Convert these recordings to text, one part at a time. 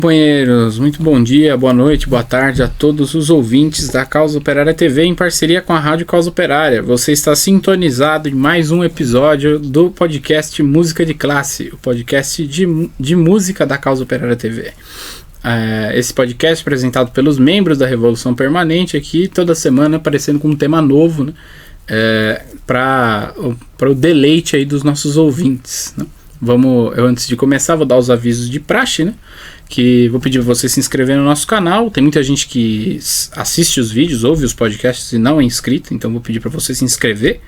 Companheiros, muito bom dia, boa noite, boa tarde a todos os ouvintes da Causa Operária TV em parceria com a Rádio Causa Operária. Você está sintonizado em mais um episódio do podcast Música de Classe, o podcast de música da Causa Operária TV. Esse podcast é apresentado pelos membros da Revolução Permanente aqui, toda semana aparecendo com um tema novo, né? Para o deleite aí dos nossos ouvintes, né? Eu antes de começar vou dar os avisos de praxe, né? Que vou pedir para você se inscrever no nosso canal. Tem muita gente que assiste os vídeos, ouve os podcasts e não é inscrito, então vou pedir para você se inscrever,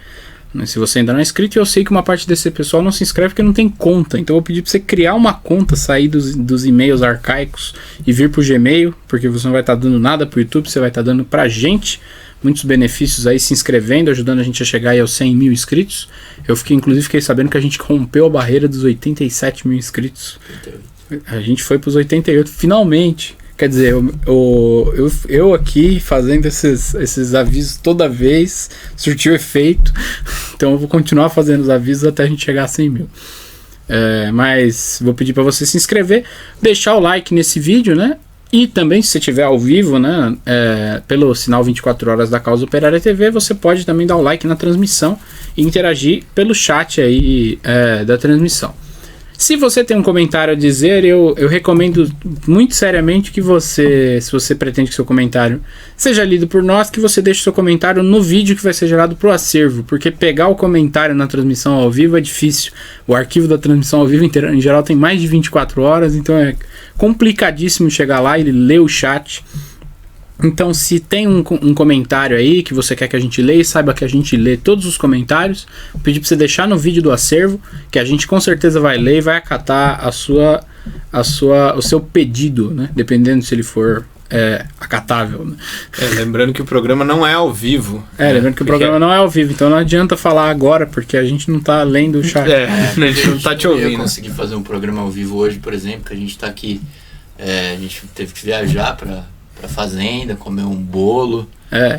né, se você ainda não é inscrito. E eu sei que uma parte desse pessoal não se inscreve porque não tem conta, então vou pedir para você criar uma conta, sair dos e-mails arcaicos e vir pro Gmail, porque você não vai estar dando nada pro YouTube, você vai estar dando pra gente muitos benefícios aí se inscrevendo, ajudando a gente a chegar aí aos 100 mil inscritos. Eu fiquei sabendo que a gente rompeu a barreira dos 87 mil inscritos. A gente foi pros 88, finalmente. Quer dizer, eu aqui fazendo esses avisos toda vez, surtiu efeito. Então eu vou continuar fazendo os avisos até a gente chegar a 100 mil. Mas vou pedir para você se inscrever, deixar o like nesse vídeo, né? E também, se você estiver ao vivo, né, pelo sinal 24 horas da Causa Operária TV, você pode também dar o like na transmissão e interagir pelo chat aí da transmissão. Se você tem um comentário a dizer, eu recomendo muito seriamente que você, se você pretende que seu comentário seja lido por nós, que você deixe seu comentário no vídeo que vai ser gerado para o acervo, porque pegar o comentário na transmissão ao vivo é difícil. O arquivo da transmissão ao vivo em geral tem mais de 24 horas, então é complicadíssimo chegar lá e ler o chat. Então, se tem um comentário aí que você quer que a gente leia, saiba que a gente lê todos os comentários. Vou pedir para você deixar no vídeo do acervo, que a gente com certeza vai ler e vai acatar o seu pedido, né? Dependendo se ele for acatável, né? Lembrando que o programa não é ao vivo. Lembrando que o programa não é ao vivo, então não adianta falar agora, porque a gente não tá lendo o chat. A gente não tá te ouvindo. Eu consegui fazer um programa ao vivo hoje, por exemplo, que a gente tá aqui. A gente teve que viajar pra fazenda, comer um bolo,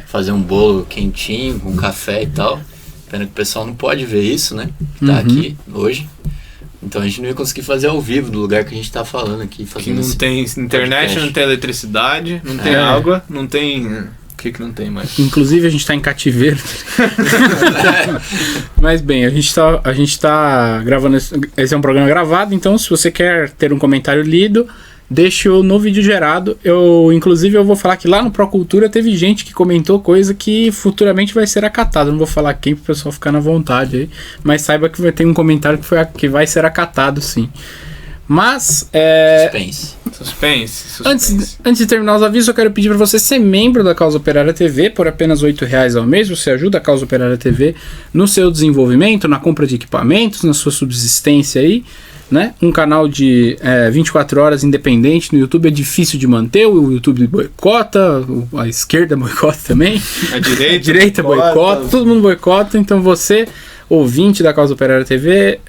fazer um bolo quentinho, com café e tal. Pena que o pessoal não pode ver isso, né? Que tá aqui hoje. Então a gente não ia conseguir fazer ao vivo do lugar que a gente tá falando aqui. Que não tem internet, podcast. Não tem eletricidade, não tem água, não tem... O que não tem mais? Inclusive a gente tá em cativeiro. Mas bem, a gente tá gravando... Esse é um programa gravado, então se você quer ter um comentário lido, deixo no vídeo gerado. Inclusive eu vou falar que lá no Procultura teve gente que comentou coisa que futuramente vai ser acatada. Não vou falar quem, pro pessoal ficar na vontade aí, mas saiba que vai ter um comentário que vai ser acatado, sim. Mas Suspense. Antes de terminar os avisos, eu quero pedir para você ser membro da Causa Operária TV por apenas R$8 ao mês. Você ajuda a Causa Operária TV no seu desenvolvimento, na compra de equipamentos, na sua subsistência aí, né? Um canal de 24 horas independente no YouTube é difícil de manter, o YouTube boicota, a esquerda boicota também, a direita boicota, todo mundo boicota. Então você, ouvinte da Causa Operária TV,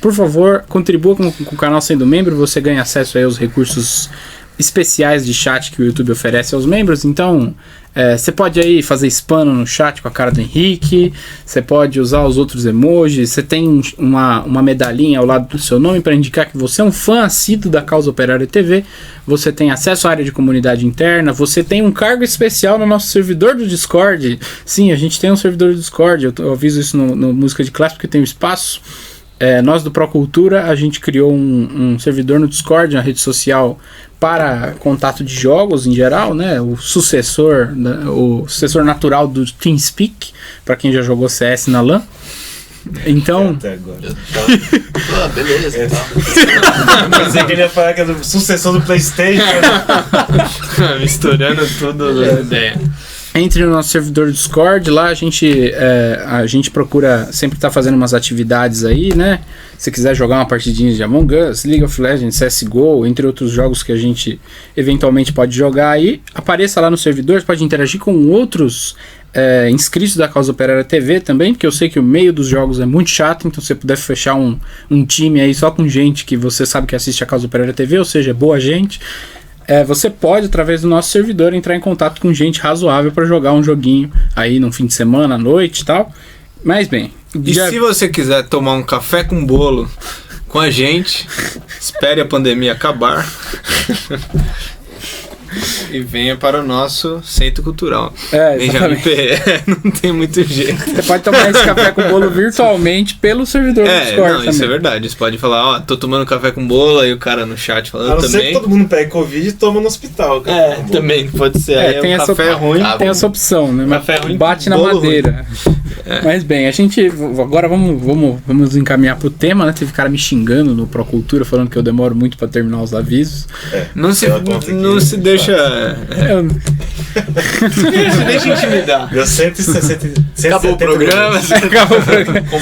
por favor, contribua com o canal sendo membro. Você ganha acesso aí aos recursos especiais de chat que o YouTube oferece aos membros. Então você pode aí fazer spam no chat com a cara do Henrique, você pode usar os outros emojis, você tem uma medalhinha ao lado do seu nome para indicar que você é um fã assíduo da Causa Operária TV. Você tem acesso à área de comunidade interna, você tem um cargo especial no nosso servidor do Discord. Sim, a gente tem um servidor do Discord, eu aviso isso no Música de Classe porque tem um espaço. Nós do Procultura, a gente criou um servidor no Discord, uma rede social para contato de jogos em geral, né? O sucessor natural do TeamSpeak, para quem já jogou CS na LAN. Então... beleza. Eu pensei que ele ia falar que era o sucessor do PlayStation. Misturando tudo a ideia. Entre no nosso servidor do Discord, lá a gente procura sempre estar fazendo umas atividades aí, né? Se quiser jogar uma partidinha de Among Us, League of Legends, CSGO, entre outros jogos que a gente eventualmente pode jogar aí, apareça lá no servidor, pode interagir com outros inscritos da Causa Operária TV também, porque eu sei que o meio dos jogos é muito chato, então se você puder fechar um time aí só com gente que você sabe que assiste a Causa Operária TV, ou seja, boa gente, você pode, através do nosso servidor, entrar em contato com gente razoável para jogar um joguinho aí no fim de semana, à noite e tal. Mas bem... Se você quiser tomar um café com bolo com a gente. Espere a pandemia acabar. E venha para o nosso centro cultural. Exatamente. Não tem muito jeito. Você pode tomar esse café com bolo virtualmente pelo servidor do Discord também. Isso é verdade. Você pode falar, tô tomando café com bolo, aí o cara no chat falando também. A não ser que todo mundo pega Covid e toma no hospital. Também pode ser. Aí tem café ruim. Tem essa opção, né? Café ruim, bate na madeira. Mas bem, a gente... Agora vamos encaminhar pro tema, né? Teve cara me xingando no Procultura, falando que eu demoro muito pra terminar os avisos. Não se deixa... Deixa intimidar. Deu 160. Acabou o programa.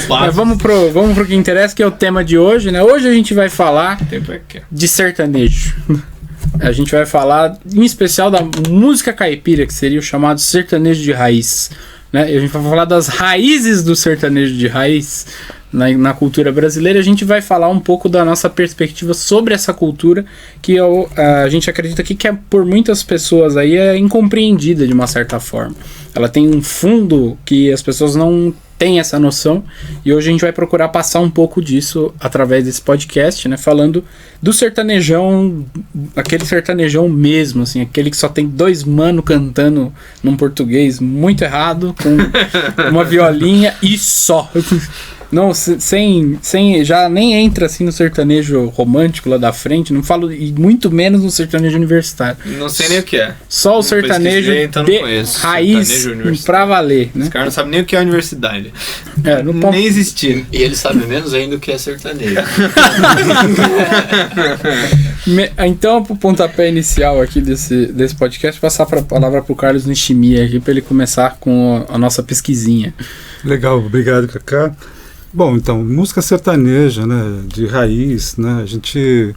Mas vamos pro que interessa, que é o tema de hoje, né? Hoje a gente vai falar de sertanejo. A gente vai falar, em especial, da música caipira, que seria o chamado sertanejo de raiz. Né? E a gente vai falar das raízes do sertanejo de raiz na cultura brasileira. A gente vai falar um pouco da nossa perspectiva sobre essa cultura, que a gente acredita que por muitas pessoas aí é incompreendida de uma certa forma. Ela tem um fundo que as pessoas não têm essa noção, e hoje a gente vai procurar passar um pouco disso através desse podcast, né? Falando do sertanejão, aquele sertanejão mesmo, assim, aquele que só tem 2 mano cantando num português muito errado, com uma violinha e só. Não, sem já nem entra assim no sertanejo romântico lá da frente, não falo, e muito menos no sertanejo universitário. Não sei nem o que é. Só o sertanejo de raiz pra valer, né? Os caras não sabem nem o que é a universidade. Nem existir. E eles sabem menos ainda o que é sertanejo. Então, pro pontapé inicial aqui desse podcast, passar a palavra pro Carlos Nishimi aqui, pra ele começar com a nossa pesquisinha. Legal, obrigado, Cacá. Bom, então, música sertaneja, né, de raiz, né, a gente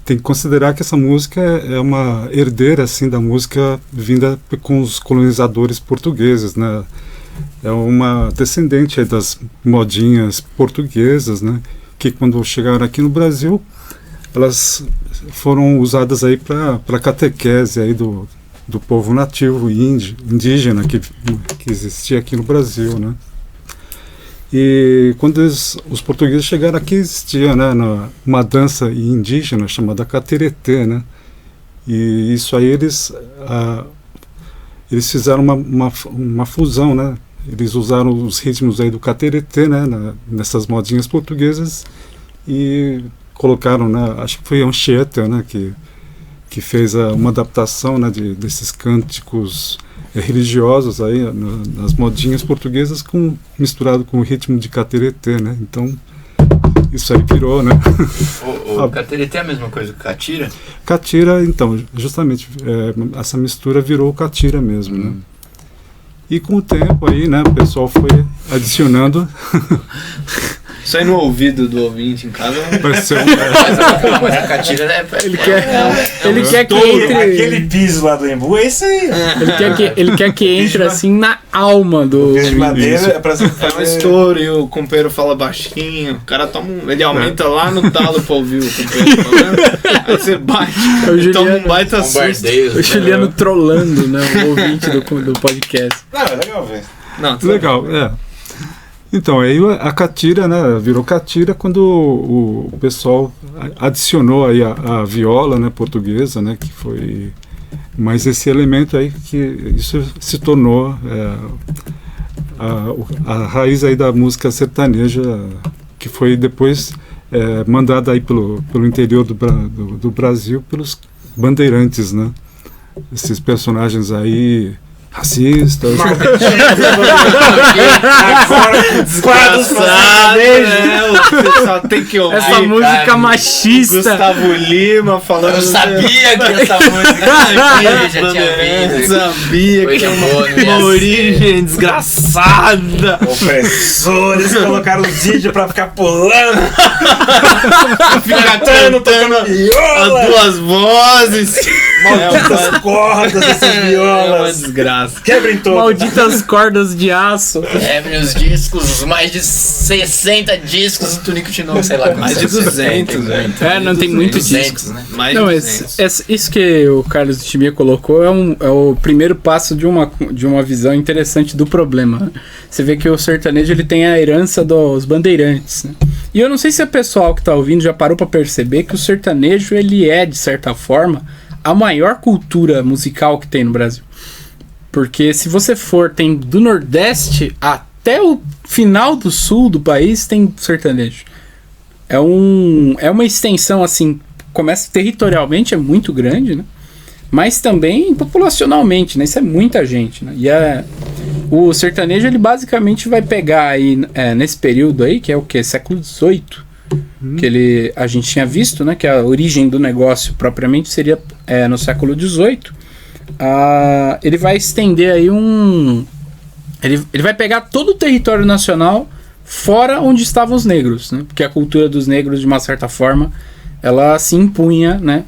tem que considerar que essa música é uma herdeira, assim, da música vinda com os colonizadores portugueses, né, é uma descendente aí das modinhas portuguesas, né, que quando chegaram aqui no Brasil, elas foram usadas aí para catequese aí do povo nativo indígena que existia aqui no Brasil, né. E quando os portugueses chegaram aqui, existia, né, uma dança indígena chamada cateretê, né? E isso aí eles fizeram uma fusão, né? Eles usaram os ritmos aí do cateretê, né, nessas modinhas portuguesas, e colocaram, né, acho que foi Anchieta, né, que fez uma adaptação, né, desses cânticos religiosos aí nas modinhas portuguesas misturado com o ritmo de cateretê, né? Então isso aí virou, né? O cateretê é a mesma coisa que catira? Catira, então, justamente essa mistura virou catira mesmo, né? E com o tempo aí, né, o pessoal foi adicionando. Isso aí no ouvido do ouvinte em casa. Mas a catira ele quer que entre. Aquele piso lá do Embu é isso aí. Ele quer que entre assim na alma do. O piso de madeira é pra fazer. É um estouro e o companheiro fala baixinho. O cara ele aumenta lá no talo pra ouvir o companheiro falando. Aí você bate. Toma um baita susto. O Juliano trollando, né, o ouvinte do podcast. Não, é legal ver. Não, legal, Então, aí a catira, né, virou catira quando o pessoal adicionou aí a viola, né, portuguesa, né, que foi mais esse elemento aí que isso se tornou a raiz aí da música sertaneja, que foi depois mandada aí pelo interior do Brasil pelos bandeirantes, né, esses personagens aí racistas. Só tem que ouvir essa música machista. Gustavo Lima falando. Eu sabia que essa música já tinha vindo. Sabia que é uma origem desgraçada. Opressores colocaram o vídeo pra ficar pulando. Ficar cantando as duas vozes. Malditas cordas dessas violas. É uma desgraça. Quebrem todas. Malditas cordas de aço. Quebrem os discos, mais de 60 discos do Tunico Tinoco, sei lá. Mais de 200, velho. Não tem muito disco. Né? Mais não, de 200. Isso que o Carlos Timia colocou é o primeiro passo de uma visão interessante do problema. Você vê que o sertanejo ele tem a herança dos bandeirantes, né? E eu não sei se o pessoal que tá ouvindo já parou pra perceber que o sertanejo, ele é, de certa forma, a maior cultura musical que tem no Brasil. Porque se você for, tem do Nordeste até o final do Sul do país, tem sertanejo. É uma extensão, assim, começa territorialmente, é muito grande, né? Mas também populacionalmente, né? Isso é muita gente, né? E o sertanejo, ele basicamente vai pegar aí, nesse período aí, que é o quê? Século XVIII, que a gente tinha visto, né? Que a origem do negócio propriamente seria no século XVIII. Ele vai estender aí ele vai pegar todo o território nacional fora onde estavam os negros, né? Porque a cultura dos negros, de uma certa forma, ela se impunha, né?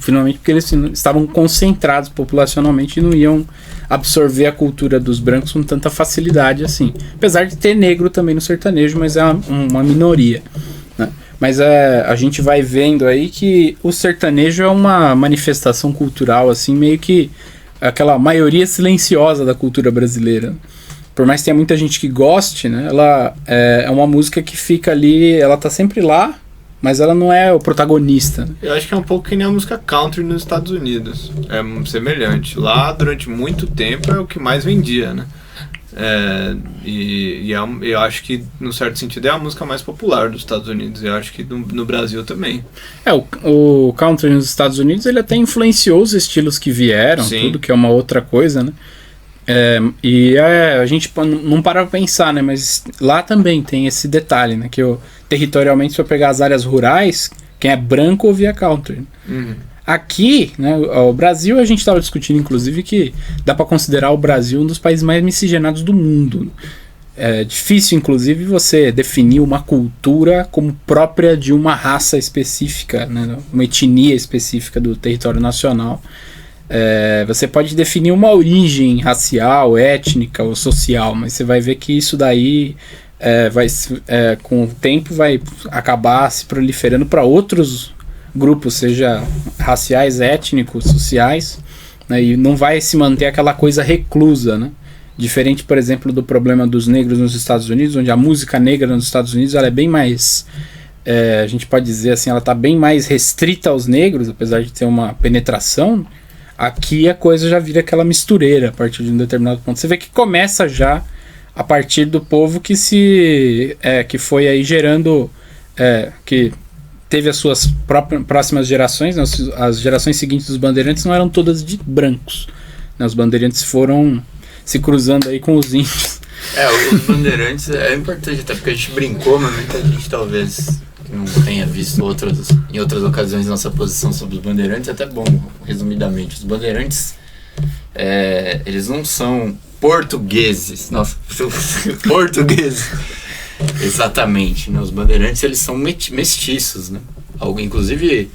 Finalmente, porque eles estavam concentrados populacionalmente e não iam absorver a cultura dos brancos com tanta facilidade assim. Apesar de ter negro também no sertanejo, mas é uma minoria, né? Mas a gente vai vendo aí que o sertanejo é uma manifestação cultural, assim, meio que aquela maioria silenciosa da cultura brasileira. Por mais que tenha muita gente que goste, né? Ela é uma música que fica ali, ela tá sempre lá, mas ela não é o protagonista. Eu acho que é um pouco que nem a música country nos Estados Unidos. É semelhante. Lá, durante muito tempo, é o que mais vendia, né? Eu acho que, no certo sentido, é a música mais popular dos Estados Unidos. Eu acho que no Brasil também. O country nos Estados Unidos, ele até influenciou os estilos que vieram, sim, tudo, que é uma outra coisa, né? A gente não para pra pensar, né? Mas lá também tem esse detalhe, né? Que territorialmente, se eu pegar as áreas rurais, quem é branco ouvia country. Uhum. Aqui, né, o Brasil, a gente estava discutindo, inclusive, que dá para considerar o Brasil um dos países mais miscigenados do mundo. É difícil, inclusive, você definir uma cultura como própria de uma raça específica, né, uma etnia específica do território nacional. Você pode definir uma origem racial, étnica ou social, mas você vai ver que isso daí com o tempo vai acabar se proliferando para outros grupos, seja raciais, étnicos, sociais, né, e não vai se manter aquela coisa reclusa, né? Diferente, por exemplo, do problema dos negros nos Estados Unidos, onde a música negra nos Estados Unidos ela é bem mais, a gente pode dizer assim, ela está bem mais restrita aos negros, apesar de ter uma penetração. Aqui a coisa já vira aquela mistureira a partir de um determinado ponto. Você vê que começa já a partir do povo que foi aí gerando, que teve as suas próximas gerações, né? As gerações seguintes dos bandeirantes não eram todas de brancos, né? Os bandeirantes foram se cruzando aí com os índios. Os bandeirantes é importante, até porque a gente brincou, mas muita gente talvez não tenha visto em outras ocasiões nossa posição sobre os bandeirantes. É até bom, resumidamente, os bandeirantes eles não são portugueses. Nossa, portugueses. Exatamente, né? Os bandeirantes, eles são mestiços, né? Inclusive,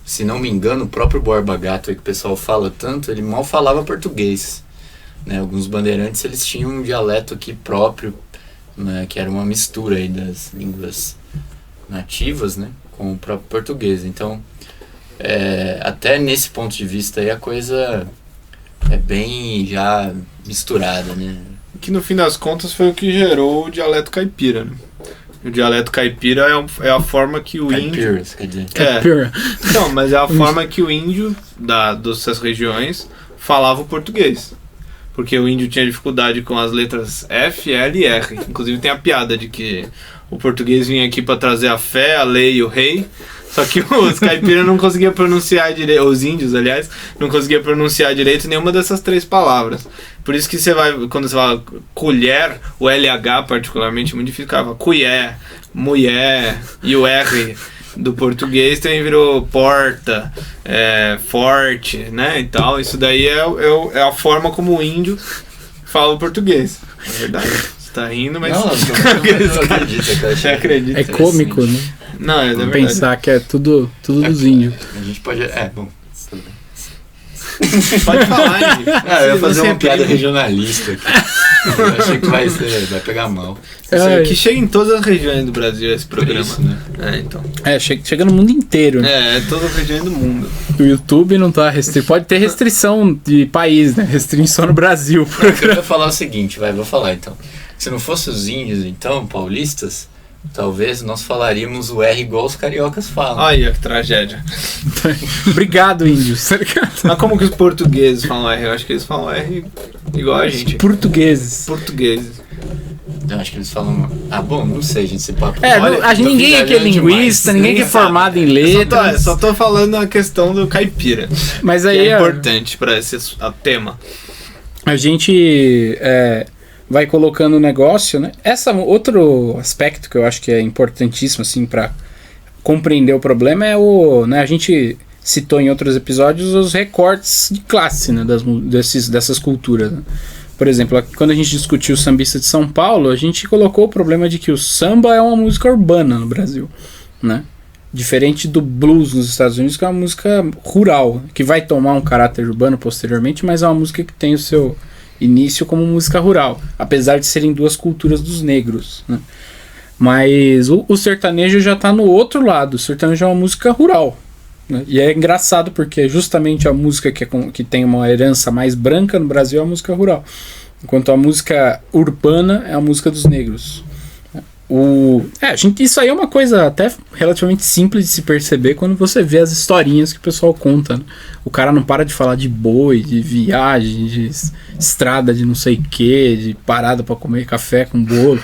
se não me engano, o próprio Borba Gato, aí, que o pessoal fala tanto, ele mal falava português, né? Alguns bandeirantes, eles tinham um dialeto aqui próprio, né? Que era uma mistura aí das línguas nativas, né? Com o próprio português. Então, até nesse ponto de vista aí, a coisa é bem já misturada, né? Que no fim das contas foi o que gerou o dialeto caipira, né? O dialeto caipira é a forma que o índio... quer dizer. Caipira. Não, mas é a forma que o índio dessas regiões falava o português. Porque o índio tinha dificuldade com as letras F, L e R. Inclusive tem a piada de que o português vinha aqui para trazer a fé, a lei e o rei. Só que os caipiras não conseguiam pronunciar direito, os índios, aliás, não conseguiam pronunciar direito nenhuma dessas três palavras. Por isso que quando você fala colher, o LH particularmente modificava colher, mulher, e o R do português também virou porta, forte, né, e tal. Isso daí é a forma como o índio fala o português. É verdade. Você tá rindo, mas... Não acredito, cara. Você acredita. É cômico, né? Não, é verdade. Pensar que é tudo dos índios. A gente pode... bom... Pode falar, Índio. Eu ia fazer uma piada regionalista aqui. Eu achei que vai pegar mal. Que chega em todas as regiões do Brasil esse programa. Isso, né? Então. Chega no mundo inteiro. Né? Todas as regiões do mundo. O YouTube não tá restrito. Pode ter restrição de país, né? Restrição no Brasil. Eu ia falar o seguinte, vou falar então. Se não fosse os índios, então, paulistas, talvez nós falaríamos o R igual os cariocas falam. Olha que tragédia. Obrigado, índios. Mas como que os portugueses falam R? Eu acho que eles falam R igual a gente. Portugueses. Eu acho que eles falam... bom, não sei, gente, esse papo... Ninguém aqui é linguista, ninguém aqui é formado em letras. Só tô falando a questão do caipira. Mas aí que é importante para esse tema. A gente vai colocando o negócio, né? Outro aspecto que eu acho que é importantíssimo, assim, para compreender o problema é né, a gente citou em outros episódios os recortes de classe, né, dessas culturas, né? Por exemplo, quando a gente discutiu o sambista de São Paulo, a gente colocou o problema de que o samba é uma música urbana no Brasil, né? Diferente do blues nos Estados Unidos, que é uma música rural, que vai tomar um caráter urbano posteriormente, mas é uma música que tem o seu início como música rural, apesar de serem duas culturas dos negros, né? Mas o sertanejo já está no outro lado. O sertanejo é uma música rural, né? E é engraçado porque justamente a música que tem uma herança mais branca no Brasil é a música rural, enquanto a música urbana é a música dos negros. Isso aí é uma coisa até relativamente simples de se perceber quando você vê as historinhas que o pessoal conta, né? O cara não para de falar de boi, de viagem, de estrada de não sei o que, de parada para comer café com bolo.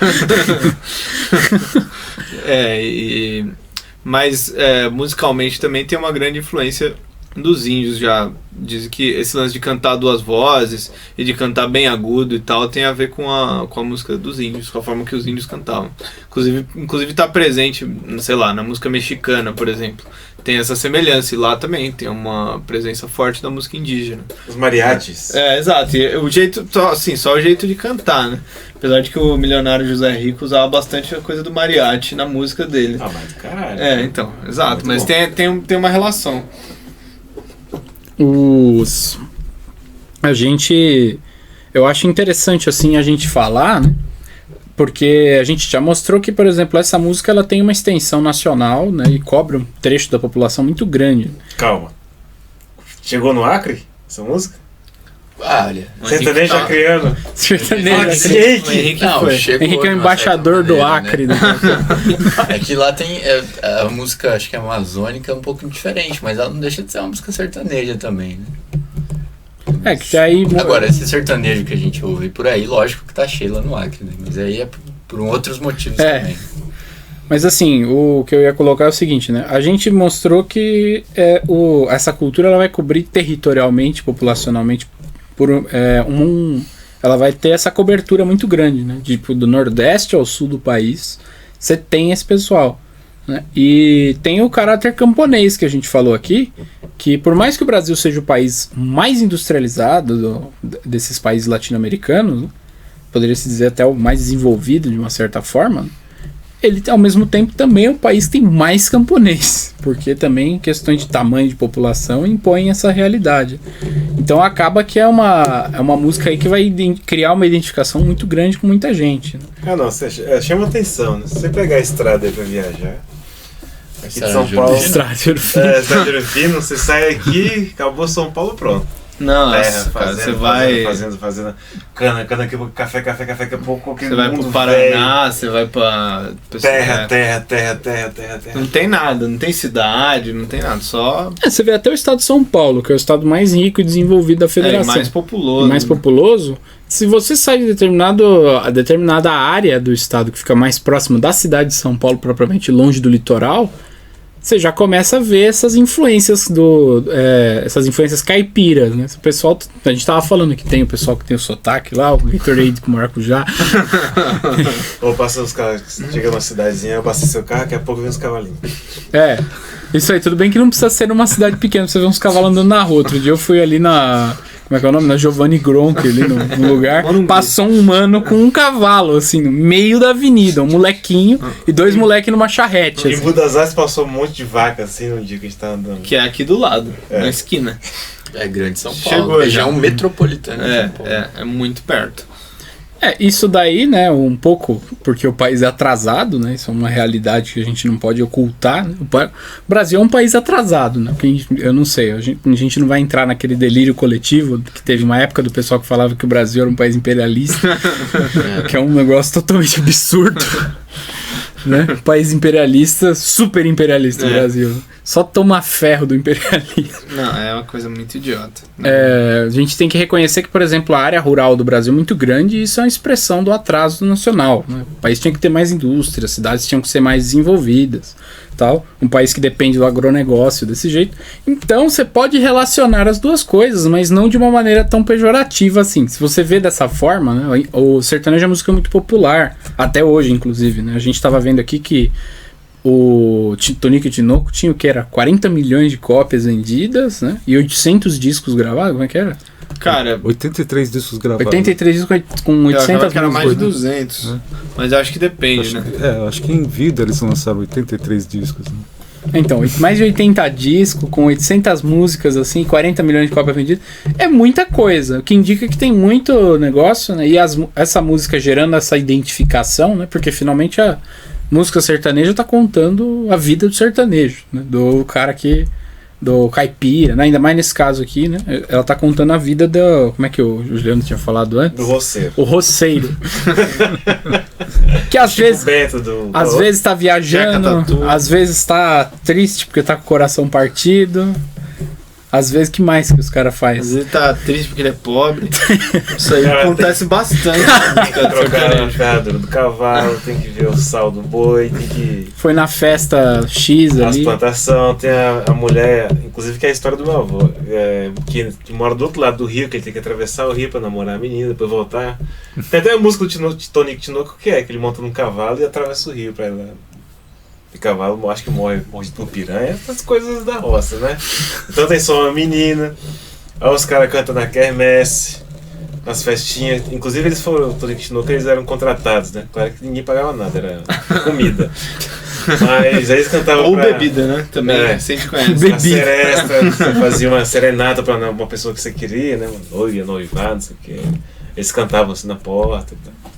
Mas musicalmente também tem uma grande influência dos índios. Já dizem que esse lance de cantar duas vozes e de cantar bem agudo e tal tem a ver com a música dos índios, com a forma que os índios cantavam. Inclusive tá presente, sei lá, na música mexicana, por exemplo. Tem essa semelhança, e lá também tem uma presença forte da música indígena. Os mariachis. Exato. E o jeito, assim, só o jeito de cantar, né? Apesar de que o milionário José Rico usava bastante a coisa do mariachi na música dele. Mas do caralho. Então, exato. Muito mas tem uma relação. Eu acho interessante assim a gente falar, né? Porque a gente já mostrou que, por exemplo, essa música ela tem uma extensão nacional, né? E cobre um trecho da população muito grande. Calma. Chegou no Acre essa música? Olha, sertanejo acriano. Henrique é o embaixador do Acre, né? É que lá tem a música, acho que é amazônica, é um pouco diferente, mas ela não deixa de ser uma música sertaneja também, né? Que aí... Agora, esse sertanejo que a gente ouve por aí, lógico que tá cheio lá no Acre, né? Mas aí é por outros motivos também. Mas assim, o que eu ia colocar é o seguinte, né? A gente mostrou que essa cultura ela vai cobrir territorialmente, populacionalmente, ela vai ter essa cobertura muito grande, né? Tipo, do Nordeste ao Sul do país, você tem esse pessoal, né? E tem o caráter camponês que a gente falou aqui, que por mais que o Brasil seja o país mais industrializado desses países latino-americanos, né? Poderia se dizer até o mais desenvolvido de uma certa forma, ele ao mesmo tempo também é o país que tem mais camponês, porque também questões de tamanho de população impõem essa realidade. Então acaba que é uma música aí que vai criar uma identificação muito grande com muita gente, né? Chama atenção, né? Se você pegar a estrada aí pra viajar, aqui de São Paulo... Estrada de Ouro Fino. Estrada de Ouro Fino, você sai aqui, acabou São Paulo, pronto. Não, terra, você vai fazendo cana aqui, café, daqui a pouco você vai pro Paraná, você vai pra terra. Não tem nada, não tem cidade, não tem nada, só você vê até o estado de São Paulo, que é o estado mais rico e desenvolvido da federação, mais populoso. E mais populoso. Se você sai de determinada área do estado que fica mais próximo da cidade de São Paulo, propriamente longe do litoral, você já começa a ver essas influências essas influências caipiras, né? O pessoal, a gente tava falando que tem o pessoal que tem o sotaque lá, o Gatorade com maracujá. Ou passa os caras, chega numa cidadezinha, passa seu carro, daqui a pouco vem os cavalinhos. Isso aí, tudo bem que não precisa ser numa cidade pequena, você vê uns cavalos andando na rua. Outro dia eu fui ali como é que é o nome? Na Giovanni Gronk, ali no lugar. Passou um mano com um cavalo, assim, no meio da avenida. Um molequinho e dois moleques numa charrete. Em assim. Budas Artes passou um monte de vaca, assim, no dia que a gente tava andando. Que é aqui do lado, na esquina. É grande São Paulo. Chegou região metropolitana de São Paulo. É muito perto. Isso daí, né, um pouco porque o país é atrasado, né, isso é uma realidade que a gente não pode ocultar, né? O Brasil é um país atrasado, né, eu não sei, a gente não vai entrar naquele delírio coletivo, que teve uma época do pessoal que falava que o Brasil era um país imperialista, que é um negócio totalmente absurdo. Né? País imperialista, super imperialista, o Brasil. Só toma ferro do imperialismo. Não, é uma coisa muito idiota. A gente tem que reconhecer que, por exemplo, a área rural do Brasil é muito grande e isso é uma expressão do atraso nacional. Né? O país tinha que ter mais indústria, as cidades tinham que ser mais desenvolvidas. Tal. Um país que depende do agronegócio desse jeito. Então você pode relacionar as duas coisas, mas não de uma maneira tão pejorativa assim. Se você vê dessa forma, né, o sertanejo é uma música muito popular, até hoje, inclusive. Né? A gente estava vendo aqui que o Tonico e Tinoco tinha o que era 40 milhões de cópias vendidas, né? E 800 discos gravados, como é que era? Cara, 83 discos gravados. 83 discos com 800 músicas. Que era mais de músicas, 200. Né? Mas eu acho que depende, Acho que em vida eles lançaram 83 discos. Né? Então, mais de 80 discos, com 800 músicas, assim, 40 milhões de cópias vendidas, é muita coisa, o que indica que tem muito negócio, né? E essa música gerando essa identificação, né? Porque finalmente a música sertaneja tá contando a vida do sertanejo, né? Do cara que... do caipira, né? Ainda mais nesse caso aqui, né? Ela tá contando a vida do... Como é que o Juliano tinha falado antes? Do roceiro. O roceiro. Que às vezes... Às vezes tá viajando, às vezes tá triste porque tá com o coração partido. Às vezes, que mais que os caras fazem? Às vezes tá triste porque ele é pobre. Isso aí acontece bastante. Tem que trocar a ferradura do cavalo, tem que ver o sal do boi, tem que... Foi na festa X ali. As plantações, tem a mulher, inclusive que é a história do meu avô, que mora do outro lado do rio, que ele tem que atravessar o rio pra namorar a menina, depois voltar. Tem até a música do Tonico Tinoco que ele monta num cavalo e atravessa o rio pra ela. E cavalo, acho que morre por piranha, essas coisas da roça, né? Então tem só uma menina, aí os caras cantam na quermesse, nas festinhas. Inclusive eles foram, o Tonico Tinoco, eles eram contratados, né? Claro que ninguém pagava nada, era comida. Mas aí eles cantavam ou bebida, né? Também, sempre conhece. A seresta, você fazia uma serenata pra uma pessoa que você queria, né? Uma noiva, noivado, não sei o que. Eles cantavam assim na porta e tal.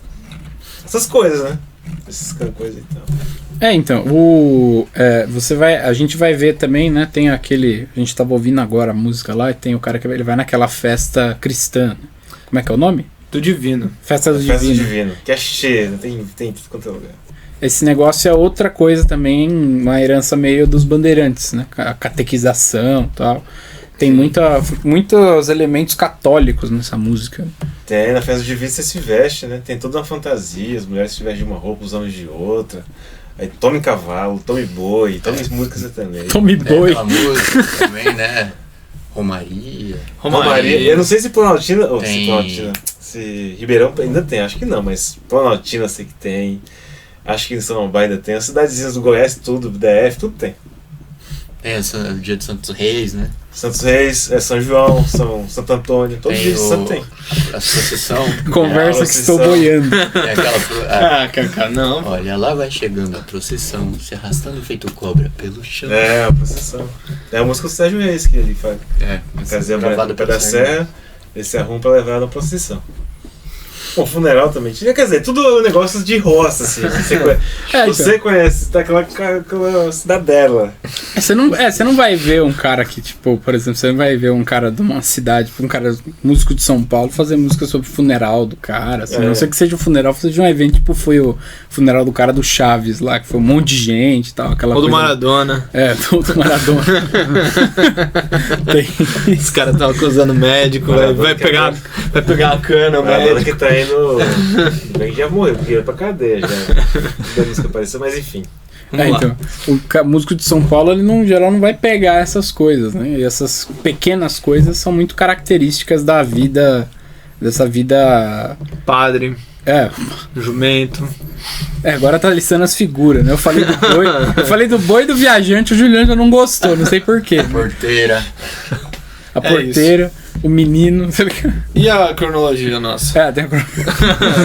Essas coisas, né? Essas coisas e tal. Então, a gente vai ver também, né? Tem aquele. A gente tava ouvindo agora a música lá e tem o cara que ele vai naquela festa cristã. Né? Como é que é o nome? Do Divino. Festa do Divino. Que é cheia, tem quanto lugar. Esse negócio é outra coisa também, uma herança meio dos bandeirantes, né? A catequização e tal. Tem muitos elementos católicos nessa música. Tem, na festa do Divino você se veste, né? Tem toda uma fantasia, as mulheres se vestem de uma roupa, os homens de outra. Aí tome cavalo, tome boi, tome música sertaneja. Tome boi. Aquela música também, né? Romaria. Eu não sei se Planaltina, se Ribeirão ainda tem, acho que não, mas Planaltina sei que tem. Acho que em São Paulo ainda tem. As cidadezinhas do Goiás, tudo, DF, tudo tem. É, o dia de Santos Reis, né? Santos Reis, São João, Santo Antônio, todos os dias de santo tem. A procissão. Conversa que estou boiando. Cacá, não. Olha, lá vai chegando a procissão, se arrastando feito cobra pelo chão. É, a procissão. É a música do Sérgio Reis que ele faz. Fazia no pé da serra, ele se arruma pra levar na procissão. O funeral também tinha, quer dizer, tudo negócios de roça, assim. Você conhece daquela cidadela. Você não vai ver um cara que, tipo, por exemplo, você não vai ver um cara de uma cidade, um cara músico de São Paulo, fazer música sobre o funeral do cara, assim. Não sei que seja o funeral, seja um evento, tipo, foi o funeral do cara do Chaves lá, que foi um monte de gente e tal, aquela ou coisa. do Maradona. Ou do Maradona. Os caras estavam acusando o médico, vai pegar a cana, o Maradona que tá indo. Bem que já morreu, porque ia pra cadeia já. A música apareceu, mas enfim. Então, o músico de São Paulo, ele em geral não vai pegar essas coisas, né? E essas pequenas coisas são muito características da vida, dessa vida... Padre. Jumento. Agora tá listando as figuras, né? Eu falei do boi e do viajante, o Juliano já não gostou, não sei porquê. A porteira, o menino. E a cronologia nossa? Tem a cronologia.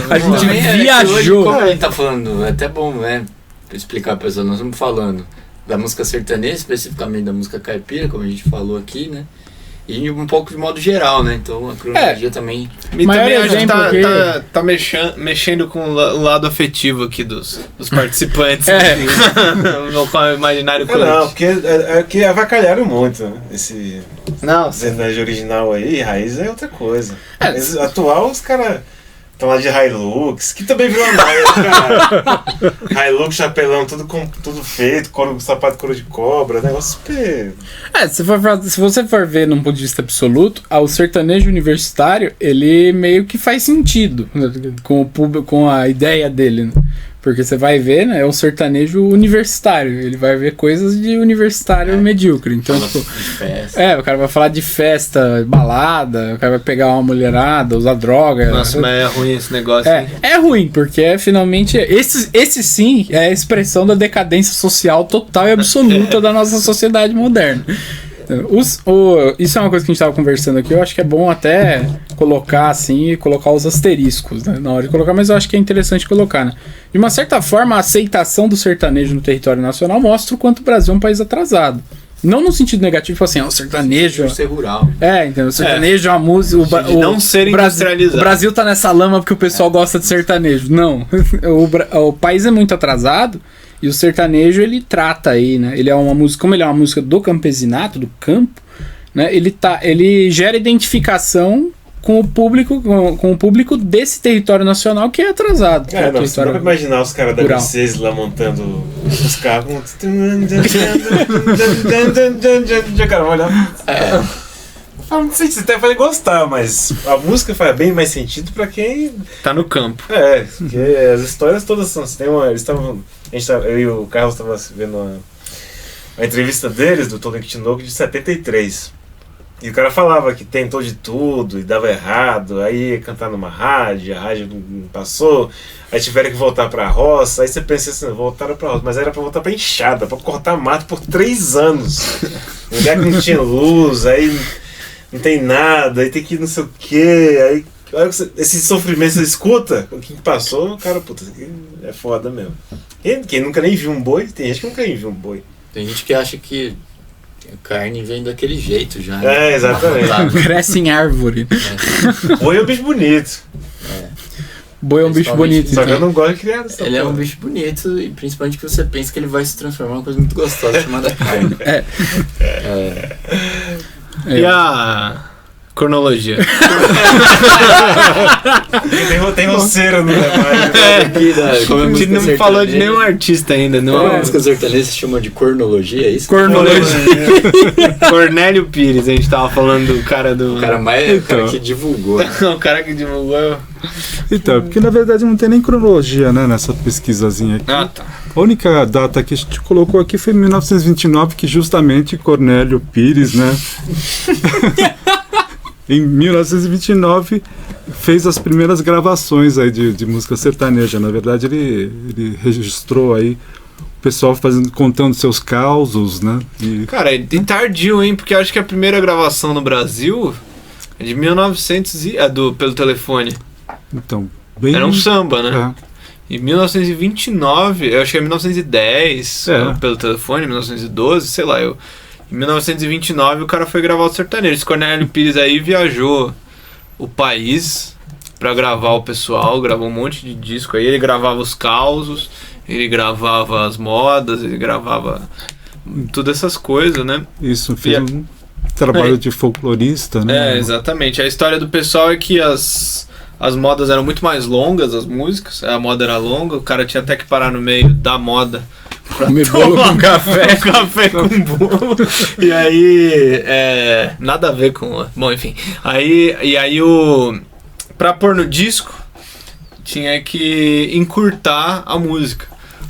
A gente viajou. Como a gente tá falando, é até bom, né? Explicar pra pessoa, nós estamos falando da música sertaneja, especificamente da música caipira, como a gente falou aqui, né? E um pouco de modo geral, né? Então a cronologia também. E também a gente tá mexendo com o lado afetivo aqui dos participantes. No imaginário coletivo. Não, porque avacalharam muito, né? Esse sertanejo original aí, raiz é outra coisa. Atual, os caras Estão lá de Hilux, que também virou noia, cara. Hilux, chapelão, tudo feito, sapato couro de cobra, negócio super... Se você for ver num ponto de vista absoluto, o sertanejo universitário, ele meio que faz sentido, né, com a ideia dele, né? Porque você vai ver, né, é um sertanejo universitário, ele vai ver coisas de universitário medíocre. Então, tipo, o cara vai falar de festa, balada, o cara vai pegar uma mulherada, usar droga. Nossa, mas é ruim esse negócio. É ruim, porque finalmente esse sim é a expressão da decadência social total e absoluta da nossa sociedade moderna. Isso é uma coisa que a gente estava conversando aqui. Eu acho que é bom até colocar assim, colocar os asteriscos, né, na hora de colocar, mas eu acho que é interessante colocar, né? De uma certa forma, a aceitação do sertanejo no território nacional mostra o quanto o Brasil é um país atrasado. Não no sentido negativo, tipo assim, o sertanejo... Por ser rural. Então, o sertanejo é uma música... não ser industrializado. O Brasil tá nessa lama porque o pessoal gosta de sertanejo. Não. O país é muito atrasado e o sertanejo, ele trata aí, né? Ele é uma música... Como ele é uma música do campesinato, do campo, né? Ele gera identificação com o público desse território nacional que é atrasado. Você não vai imaginar os caras da Mercedes lá montando os carros. Cara, vai olhar. Não sei se você até vai gostar, mas a música faz bem mais sentido pra quem tá no campo. Porque as histórias todas são. Eu e o Carlos estavam vendo a entrevista deles, do Tonico Tinoco, de 73. E o cara falava que tentou de tudo e dava errado, aí ia cantar numa rádio, a rádio não passou, aí tiveram que voltar pra roça, aí você pensa assim, voltaram pra roça, mas era pra voltar pra enxada, pra cortar mato por 3 anos. Um lugar que não tinha luz, aí não tem nada, aí tem que ir não sei o quê, aí esse sofrimento você escuta, o que passou, cara, puta, isso aqui é foda mesmo. Quem nunca nem viu um boi, tem gente que nunca nem viu um boi. Tem gente que acha que a carne vem daquele jeito já. Né? Exatamente. Cresce em árvore. Boi é um bicho bonito. Boi é um bicho bonito. Só que eu não gosto de criar essa Ele é um bicho bonito e principalmente que você pensa que ele vai se transformar em uma coisa muito gostosa chamada carne. E a cronologia? Tem roceiro no trabalho. A gente não falou de nenhum artista ainda. Não a música sertaneja se chama de cornologia, é isso? Cornologia. Cornélio Pires, a gente tava falando do cara do... O cara que divulgou. O cara que divulgou. Então, porque na verdade não tem nem cronologia, né, nessa pesquisazinha aqui. Tá. A única data que a gente colocou aqui foi 1929, que justamente Cornélio Pires, né? Em 1929 fez as primeiras gravações aí de música sertaneja. Na verdade ele registrou aí o pessoal contando seus causos, né? Cara, é tardio, hein? Porque eu acho que a primeira gravação no Brasil é de 1900 pelo telefone. Então, era um samba, né? Em 1929, eu acho que é 1910, pelo telefone, 1912, sei lá, Em 1929 o cara foi gravar o sertanejo. Esse Cornélio Pires aí viajou o país pra gravar o pessoal, gravou um monte de disco aí. Ele gravava os causos, ele gravava as modas, ele gravava todas essas coisas, né? Isso, fez um trabalho de folclorista, né? Exatamente. A história do pessoal é que as modas eram muito mais longas, as músicas, a moda era longa, o cara tinha até que parar no meio da moda comer bolo com café. Café com bolo. E aí, nada a ver com... Bom, enfim. Aí pra pôr no disco, tinha que encurtar a música.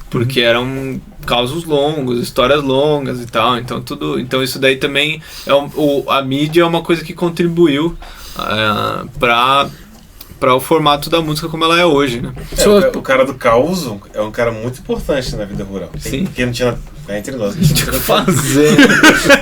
Porque eram causos longos, histórias longas e tal. Então isso daí também... a mídia é uma coisa que contribuiu para o formato da música como ela é hoje, né? O cara do caos é um cara muito importante na vida rural. Sim. Porque não tinha... entre nós. Não tinha o que fazer.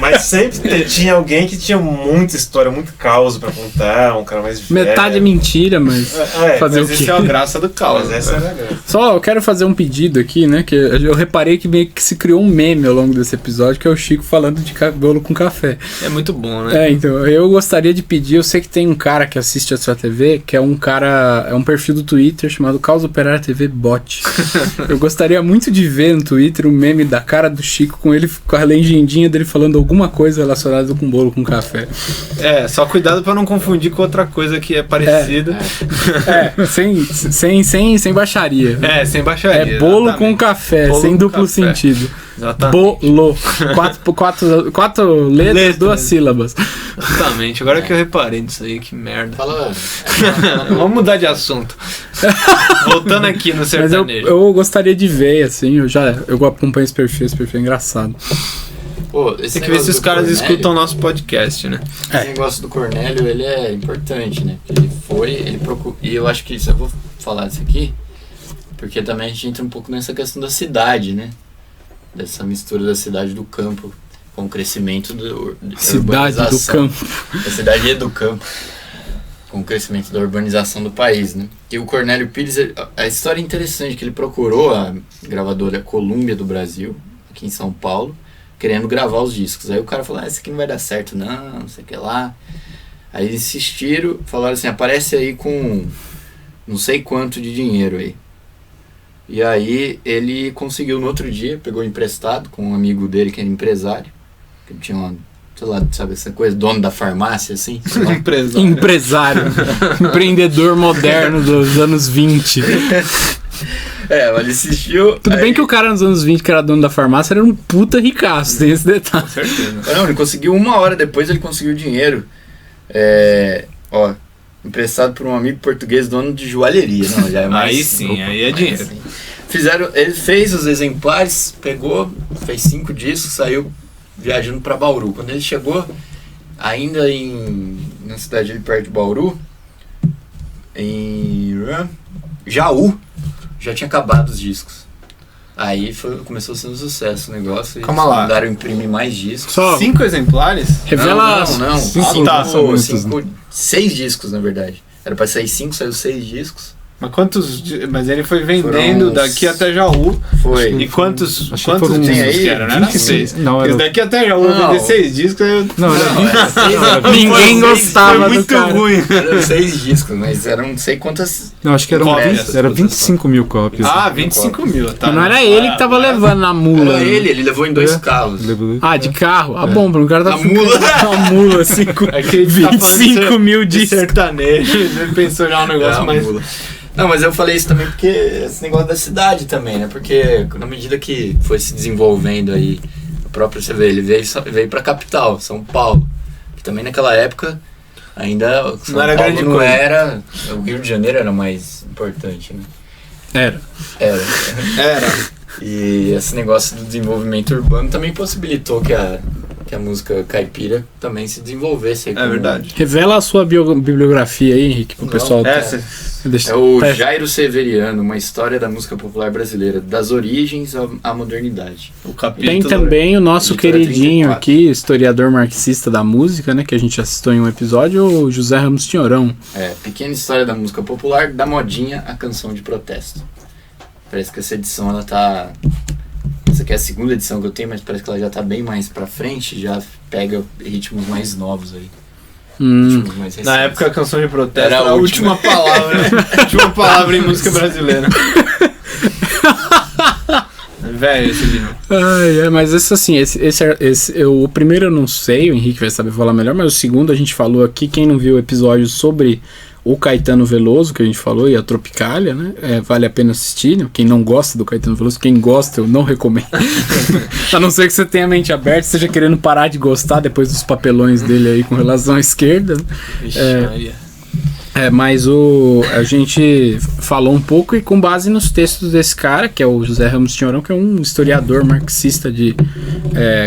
Mas sempre tinha alguém que tinha muita história, muito caos pra contar, um cara mais velho. Metade é mentira, mas fazer mas o quê? Essa é a graça do caos. Mas essa era a graça. Só eu quero fazer um pedido aqui, né? Que eu reparei que meio que se criou um meme ao longo desse episódio, que é o Chico falando de bolo com café. É muito bom, né? Então, eu gostaria de pedir, eu sei que tem um cara que assiste a sua TV, que é um perfil do Twitter chamado Causa Operária TV Bot. Eu gostaria muito de ver no Twitter o meme da cara do do Chico com ele, com a legendinha dele falando alguma coisa relacionada com bolo com café. Só cuidado pra não confundir com outra coisa que é parecida. Sem baixaria. Sem baixaria. É bolo com café, bolo sem duplo sentido. Exatamente. Bolo. Quatro letras, 2 sílabas. Exatamente. Agora que eu reparei nisso aí, que merda. Vamos mudar de assunto. Voltando aqui no sertanejo. Mas eu gostaria de ver, assim, eu acompanho esse perfil é engraçado. Pô, tem que ver se os caras escutam o nosso podcast, né? Esse negócio do Cornélio, ele é importante, né? Ele procurou. E eu acho que eu vou falar disso aqui, porque também a gente entra um pouco nessa questão da cidade, né? Dessa mistura da cidade do campo com o crescimento da cidade do campo. Da cidade e do campo. Com o crescimento da urbanização do país, né? E o Cornélio Pires, a história é interessante, que ele procurou a gravadora Columbia do Brasil, aqui em São Paulo, querendo gravar os discos. Aí o cara falou, esse aqui não vai dar certo não sei o que lá. Aí eles insistiram, falaram assim, aparece aí com não sei quanto de dinheiro aí. E aí ele conseguiu no outro dia, pegou emprestado com um amigo dele que era empresário, que tinha uma, sei lá, sabe essa coisa, dono da farmácia, assim? Empresário. Empreendedor moderno dos anos 20. Mas ele assistiu... Tudo bem que o cara nos anos 20 que era dono da farmácia era um puta ricaço, tem esse detalhe. Com certeza. Não, ele conseguiu 1 hora depois, ele conseguiu dinheiro. Emprestado por um amigo português dono de joalheria. Não, já é mais, aí sim, aí é dinheiro. Assim. Ele fez os exemplares, fez 5 discos, saiu viajando para Bauru. Quando ele chegou, ainda na cidade ali perto de Bauru, em Jaú, já tinha acabado os discos. Aí começou a ser um sucesso o negócio. Calma lá. Mandaram imprimir mais discos. Só 5 exemplares? Revela... Não. 6 discos, na verdade. Era pra sair 5, saiu 6 discos. Mas quantos... Mas ele foi vendendo daqui até Jaú. Foi. E quantos discos aí? Era? Não era 6. Não, era... Daqui até Jaú vender 6 discos... Não, era ninguém gostava do cara. Foi muito ruim. Eram 6 discos, mas eram não sei quantas... Não, acho que era 25 mil cópias. 25 mil, tá? Mas não era ele que tava levando na mula. Era ele levou em 2 carros. De carro? Bom, para um cara tá uma mula, assim, com 25 mil de sertanejo. Ele pensou já um negócio mais... Não, mas eu falei isso também porque esse negócio da cidade também, né? Porque na medida que foi se desenvolvendo aí, o próprio você vê, ele veio pra capital, São Paulo. Que também naquela época ainda São não era Paulo grande não coisa. Era. O Rio de Janeiro era mais importante, né? Era. E esse negócio do desenvolvimento urbano também possibilitou que a música caipira também se desenvolvesse. É verdade. Revela a sua bibliografia aí, Henrique, pro pessoal. É o Jairo Severiano, uma história da música popular brasileira, das origens à modernidade. Tem também o nosso queridinho 34. Aqui, historiador marxista da música, né, que a gente já citou em um episódio, o José Ramos Tinhorão. Pequena história da música popular, da modinha à canção de protesto. Parece que essa edição, ela tá... Essa aqui é a 2ª edição que eu tenho, mas parece que ela já tá bem mais pra frente, já pega ritmos mais novos aí. Ritmos mais recentes. Na época a canção de protesto era a última palavra. Última palavra em música brasileira. Velho, esse livro. Mas esse assim, o primeiro eu não sei, o Henrique vai saber falar melhor, mas o segundo a gente falou aqui, quem não viu o episódio sobre o Caetano Veloso, que a gente falou, e a Tropicália, né? Vale a pena assistir, né? Quem não gosta do Caetano Veloso, quem gosta eu não recomendo. A não ser que você tenha a mente aberta, esteja querendo parar de gostar depois dos papelões dele aí com relação à esquerda. Mas a gente falou um pouco e com base nos textos desse cara, que é o José Ramos Tinhorão, que é um historiador marxista que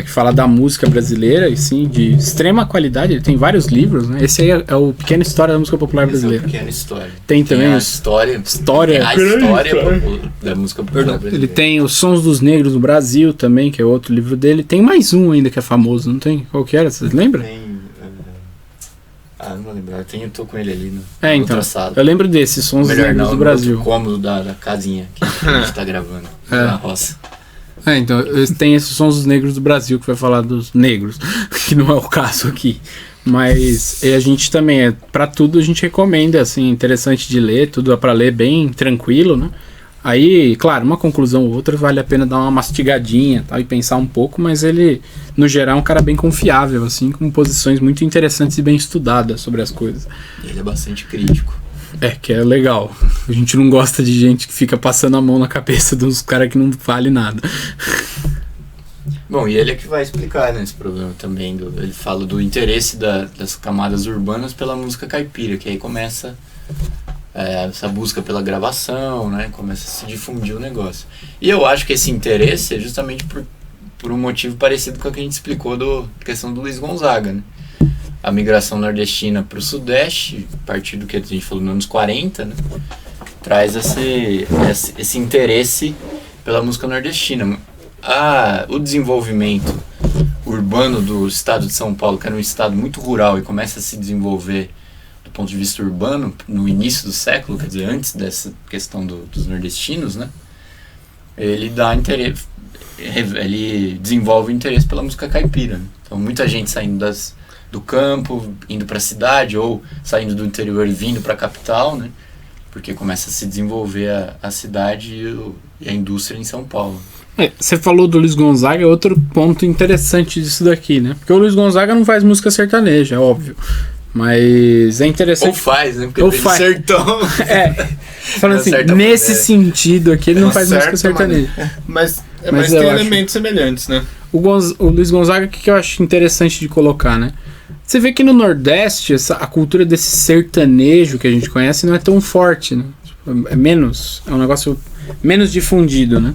fala da música brasileira, e sim, de extrema qualidade. Ele tem vários livros, né? Esse aí é o Pequena História da Música Popular Brasileira. Pequena História. Tem também a história da música popular brasileira. Ele tem Os Sons dos Negros no Brasil também, que é outro livro dele. Tem mais um ainda que é famoso, não tem? Qual que era? Vocês lembram? Não vou lembrar, eu tô com ele ali no então, traçado. Eu lembro desses Sons dos Negros do Brasil. O cômodo da casinha que a gente tá gravando na roça. Então, tem esses Sons dos Negros do Brasil, que vai falar dos negros, que não é o caso aqui. Mas a gente também, pra tudo a gente recomenda, assim, interessante de ler, tudo é pra ler bem tranquilo, né? Aí, claro, uma conclusão ou outra vale a pena dar uma mastigadinha, tá, e pensar um pouco, mas ele, no geral, é um cara bem confiável, assim, com posições muito interessantes e bem estudadas sobre as coisas. Ele é bastante crítico. Que é legal. A gente não gosta de gente que fica passando a mão na cabeça dos caras que não vale nada. Bom, e ele é que vai explicar, né, esse problema também. Ele fala do interesse das camadas urbanas pela música caipira, que aí começa essa busca pela gravação, né, começa a se difundir o negócio. E eu acho que esse interesse é justamente por um motivo parecido com o que a gente explicou da questão do Luiz Gonzaga, né? A migração nordestina para o Sudeste, a partir do que a gente falou nos anos 40, né, traz esse interesse pela música nordestina. O desenvolvimento urbano do estado de São Paulo, que era um estado muito rural e começa a se desenvolver do ponto de vista urbano no início do século, quer dizer, antes dessa questão dos nordestinos, né, ele dá interesse, ele desenvolve interesse pela música caipira, né? Então muita gente saindo do campo, indo para a cidade, ou saindo do interior e vindo para a capital, né, porque começa a se desenvolver a cidade e a indústria em São Paulo. Você falou do Luiz Gonzaga, é outro ponto interessante disso daqui, né? Porque o Luiz Gonzaga não faz música sertaneja, é óbvio. Mas é interessante. Ou faz, né? Porque ou faz. Sertão. Falando assim, nesse sentido aqui, ele não faz música sertaneja. Mas tem elementos semelhantes, né? O Luiz Gonzaga, o que eu acho interessante de colocar, né? Você vê que no Nordeste, a cultura desse sertanejo que a gente conhece não é tão forte, né? É um negócio menos difundido, né?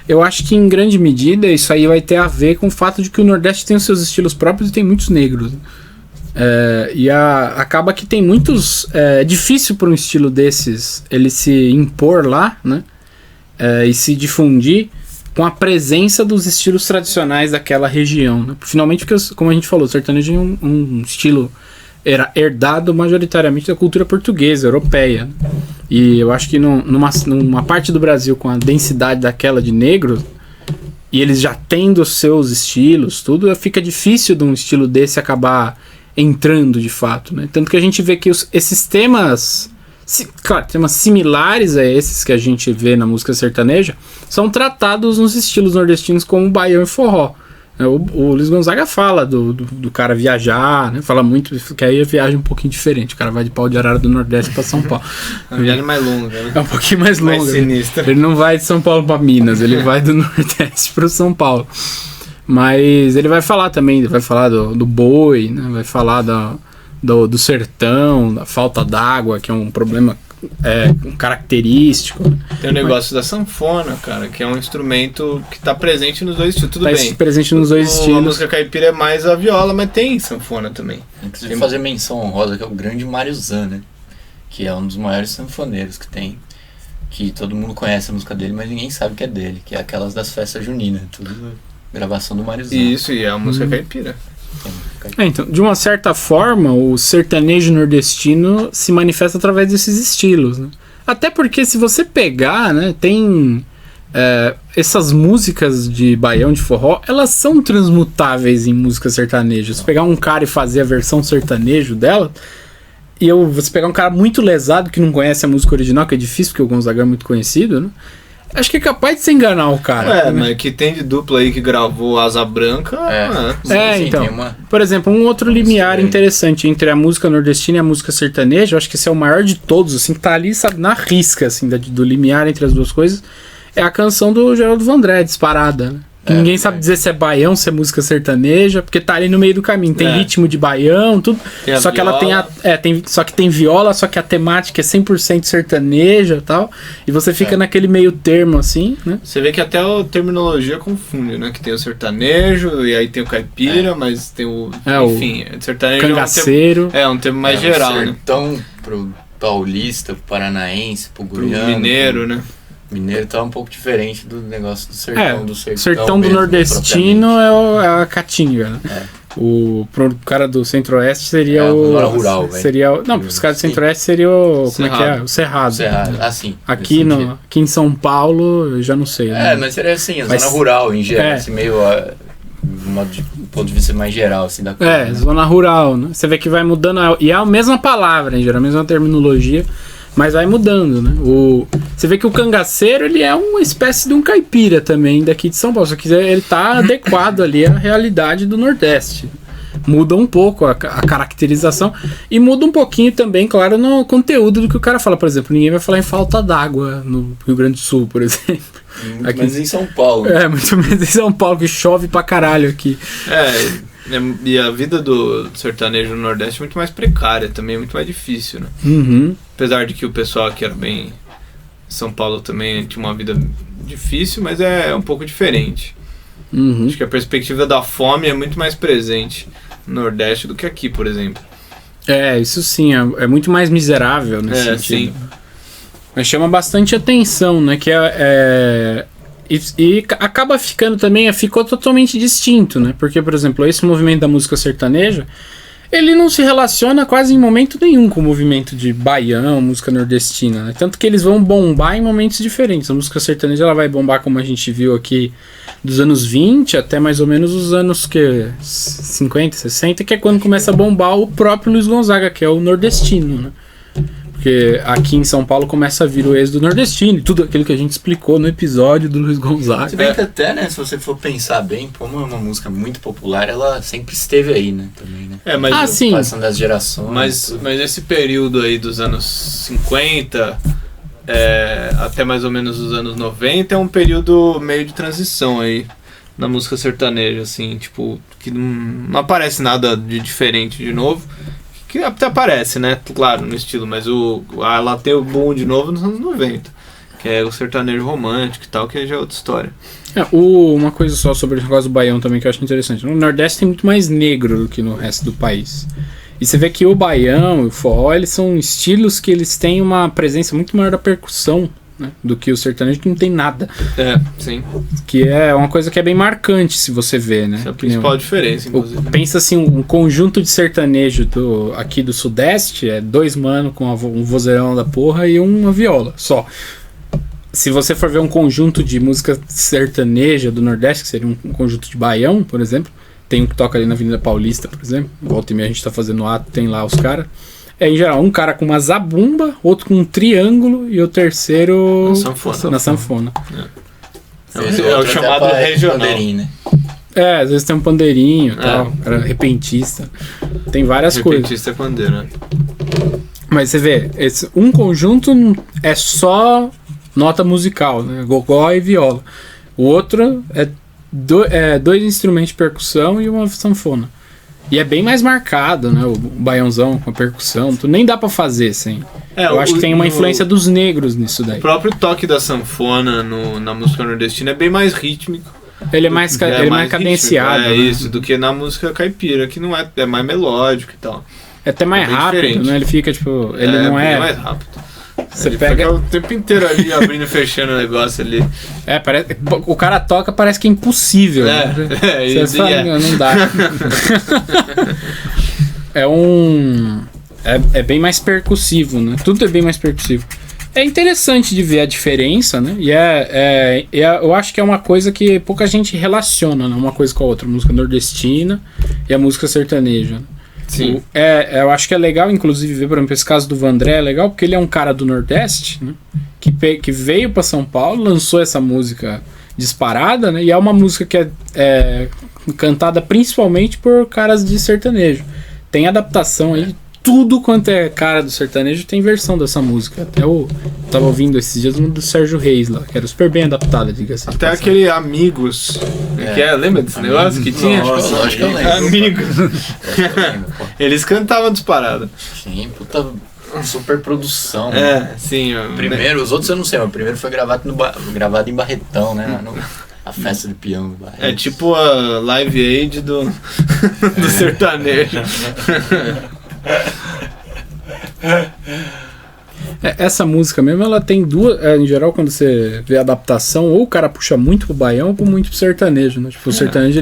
Eu acho que em grande medida isso aí vai ter a ver com o fato de que o Nordeste tem os seus estilos próprios e tem muitos negros. Acaba que tem muitos... É difícil para um estilo desses ele se impor lá, né? E se difundir com a presença dos estilos tradicionais daquela região, né? Finalmente, porque, como a gente falou, o sertanejo é um estilo herdado majoritariamente da cultura portuguesa, europeia. E eu acho que numa parte do Brasil com a densidade daquela de negros, e eles já tendo os seus estilos, tudo, fica difícil de um estilo desse acabar entrando de fato, né? Tanto que a gente vê que esses temas, claro, temas similares a esses que a gente vê na música sertaneja, são tratados nos estilos nordestinos como baião e forró. O Luiz Gonzaga fala do cara viajar, né? Fala muito que aí a viagem é um pouquinho diferente. O cara vai de Pau de Arara do Nordeste para São Paulo. A viagem mais longa, né? É um pouquinho mais longa. Mais sinistra. Ele não vai de São Paulo para Minas, ele vai do Nordeste para São Paulo. Mas ele vai falar também, ele vai falar do boi, né? Vai falar do sertão, da falta d'água, que é um problema característico. Tem o negócio da sanfona, cara, que é um instrumento que tá presente nos dois estilos. Tudo bem. Presente nos dois estilos. A música caipira é mais a viola, mas tem sanfona também. Inclusive fazer menção honrosa que é o grande Mário Zan, né? Que é um dos maiores sanfoneiros que tem. Que todo mundo conhece a música dele, mas ninguém sabe que é dele. Que é aquelas das festas juninas. Tudo gravação do Mário Zan. Isso, e é a música caipira. Então, de uma certa forma, o sertanejo nordestino se manifesta através desses estilos, né? Até porque se você pegar, né, tem essas músicas de baião, de forró, elas são transmutáveis em música sertaneja. Se pegar um cara e fazer a versão sertanejo dela, você pegar um cara muito lesado que não conhece a música original, que é difícil porque o Gonzaga é muito conhecido, né? Acho que é capaz de se enganar o cara. Né? Mas que tem de dupla aí que gravou Asa Branca. Então. Por exemplo, um outro limiar interessante entre a música nordestina e a música sertaneja, eu acho que esse é o maior de todos, assim, que tá ali, sabe, na risca, assim, do limiar entre as duas coisas, é a canção do Geraldo Vandré, Disparada, né? Que ninguém sabe dizer se é baião, se é música sertaneja, porque tá ali no meio do caminho. Tem ritmo de baião, tudo. Só que ela só que tem viola, só que a temática é 100% sertaneja e tal. E você fica naquele meio termo, assim, né? Você vê que até a terminologia confunde, né? Que tem o sertanejo, e aí tem o caipira, mas tem enfim, o sertanejo cangaceiro. É um termo mais geral, né? Sertão pro paulista, pro paranaense, pro goiano. Pro mineiro, né? Mineiro tá um pouco diferente do negócio do sertão. Do sertão do nordestino é a caatinga, né? Pro cara do centro-oeste seria o... rural, seria não, pros caras do centro-oeste seria o... Como Cerrado. É que é? O cerrado. Assim. Aqui em São Paulo, eu já não sei. Né? Mas seria assim, a zona rural em geral, assim, meio... do ponto de vista mais geral, assim, da coisa. Zona rural, né? Você vê que vai mudando... E é a mesma palavra, em geral, a mesma terminologia, Mas vai mudando, né? Você vê que o cangaceiro, ele é uma espécie de um caipira também daqui de São Paulo, só que ele tá adequado ali à realidade do Nordeste. Muda um pouco a caracterização e muda um pouquinho também, claro, no conteúdo do que o cara fala. Por exemplo, ninguém vai falar em falta d'água no Rio Grande do Sul, por exemplo. Muito menos em São Paulo. Muito menos em São Paulo, que chove pra caralho aqui. E a vida do sertanejo no Nordeste é muito mais precária também, é muito mais difícil, né? Uhum. Apesar de que o pessoal aqui era bem... São Paulo também tinha uma vida difícil, mas é um pouco diferente. Uhum. Acho que a perspectiva da fome é muito mais presente no Nordeste do que aqui, por exemplo. Isso sim, é muito mais miserável nesse sentido. Sim. Mas chama bastante atenção, né? Que e acaba ficando também, ficou totalmente distinto, né? Porque, por exemplo, esse movimento da música sertaneja, ele não se relaciona quase em momento nenhum com o movimento de baião, música nordestina, né? Tanto que eles vão bombar em momentos diferentes. A música sertaneja ela vai bombar, como a gente viu aqui, dos anos 20 até mais ou menos os anos 50, 60, que é quando começa a bombar o próprio Luiz Gonzaga, que é o nordestino, né? Porque aqui em São Paulo começa a vir o êxodo nordestino e tudo aquilo que a gente explicou no episódio do Luiz Gonzaga. Se bem que até, né, se você for pensar bem, como é uma música muito popular, ela sempre esteve aí, né, também, né? Mas sim. Passando das gerações. Mas esse período aí dos anos 50 até mais ou menos os anos 90 é um período meio de transição aí na música sertaneja, assim, tipo, que não aparece nada de diferente de novo. Que até aparece, né? Claro, no estilo, mas ela tem o boom de novo nos anos 90, que é o sertanejo romântico e tal, que já é outra história. Uma coisa só sobre o negócio do baião também que eu acho interessante. No Nordeste tem muito mais negro do que no resto do país. E você vê que o baião e o forró, eles são estilos que eles têm uma presença muito maior da percussão, né, do que o sertanejo, que não tem nada. Sim. Que é uma coisa que é bem marcante, se você vê, né? Essa é a principal diferença, inclusive. Pensa assim, um conjunto de sertanejo aqui do Sudeste é 2 mano com um vozeirão da porra e uma viola, só. Se você for ver um conjunto de música sertaneja do Nordeste, que seria um conjunto de baião, por exemplo, tem um que toca ali na Avenida Paulista, por exemplo, volta e meia a gente tá fazendo ato, tem lá os caras. Em geral, um cara com uma zabumba, outro com um triângulo e o terceiro na sanfona. É o chamado regional. Né? Às vezes tem um pandeirinho e tal, cara repentista. Tem várias coisas. Repentista é pandeiro, né? Mas você vê, um conjunto é só nota musical, né? Gogó e viola. O outro é 2 instrumentos de percussão e uma sanfona. E é bem mais marcado, né? O baiãozão com a percussão. Nem dá pra fazer sem. Eu acho que tem uma influência dos negros nisso daí. O próprio toque da sanfona na música nordestina é bem mais rítmico. Ele é mais cadenciado. Rítmico, isso, do que na música caipira, que não é mais melódico e tal. É até mais rápido, diferente. Né? Ele fica tipo. Ele não é mais rápido. Você pega o tempo inteiro ali abrindo e fechando o negócio ali. Parece, o cara toca, parece que é impossível. Você fala, não dá. É bem mais percussivo, né? Tudo é bem mais percussivo. É interessante de ver a diferença, né? E eu acho que é uma coisa que pouca gente relaciona, né? Uma coisa com a outra. A música nordestina e a música sertaneja. Sim. Eu acho que é legal, inclusive, ver, por exemplo, esse caso do Vandré é legal, porque ele é um cara do Nordeste, né, que veio para São Paulo, lançou essa música disparada, né, e é uma música que é cantada principalmente por caras de sertanejo. Tem adaptação aí, tudo quanto é cara do sertanejo tem versão dessa música. Até eu tava ouvindo esses dias um do Sérgio Reis lá, que era super bem adaptada, diga-se. Até aquele Amigos, lembra desse negócio que tinha? Nossa, acho que eu lembro. Amigos. Eles cantavam disparado. Sim, puta super produção. Sim. Primeiro, os outros eu não sei, mas o primeiro foi gravado em Barretão, né? A festa do peão. É tipo a Live Aid do sertanejo. Essa música mesmo, ela tem duas. Em geral, quando você vê a adaptação, ou o cara puxa muito pro baião ou muito pro sertanejo, né? Tipo, o sertanejo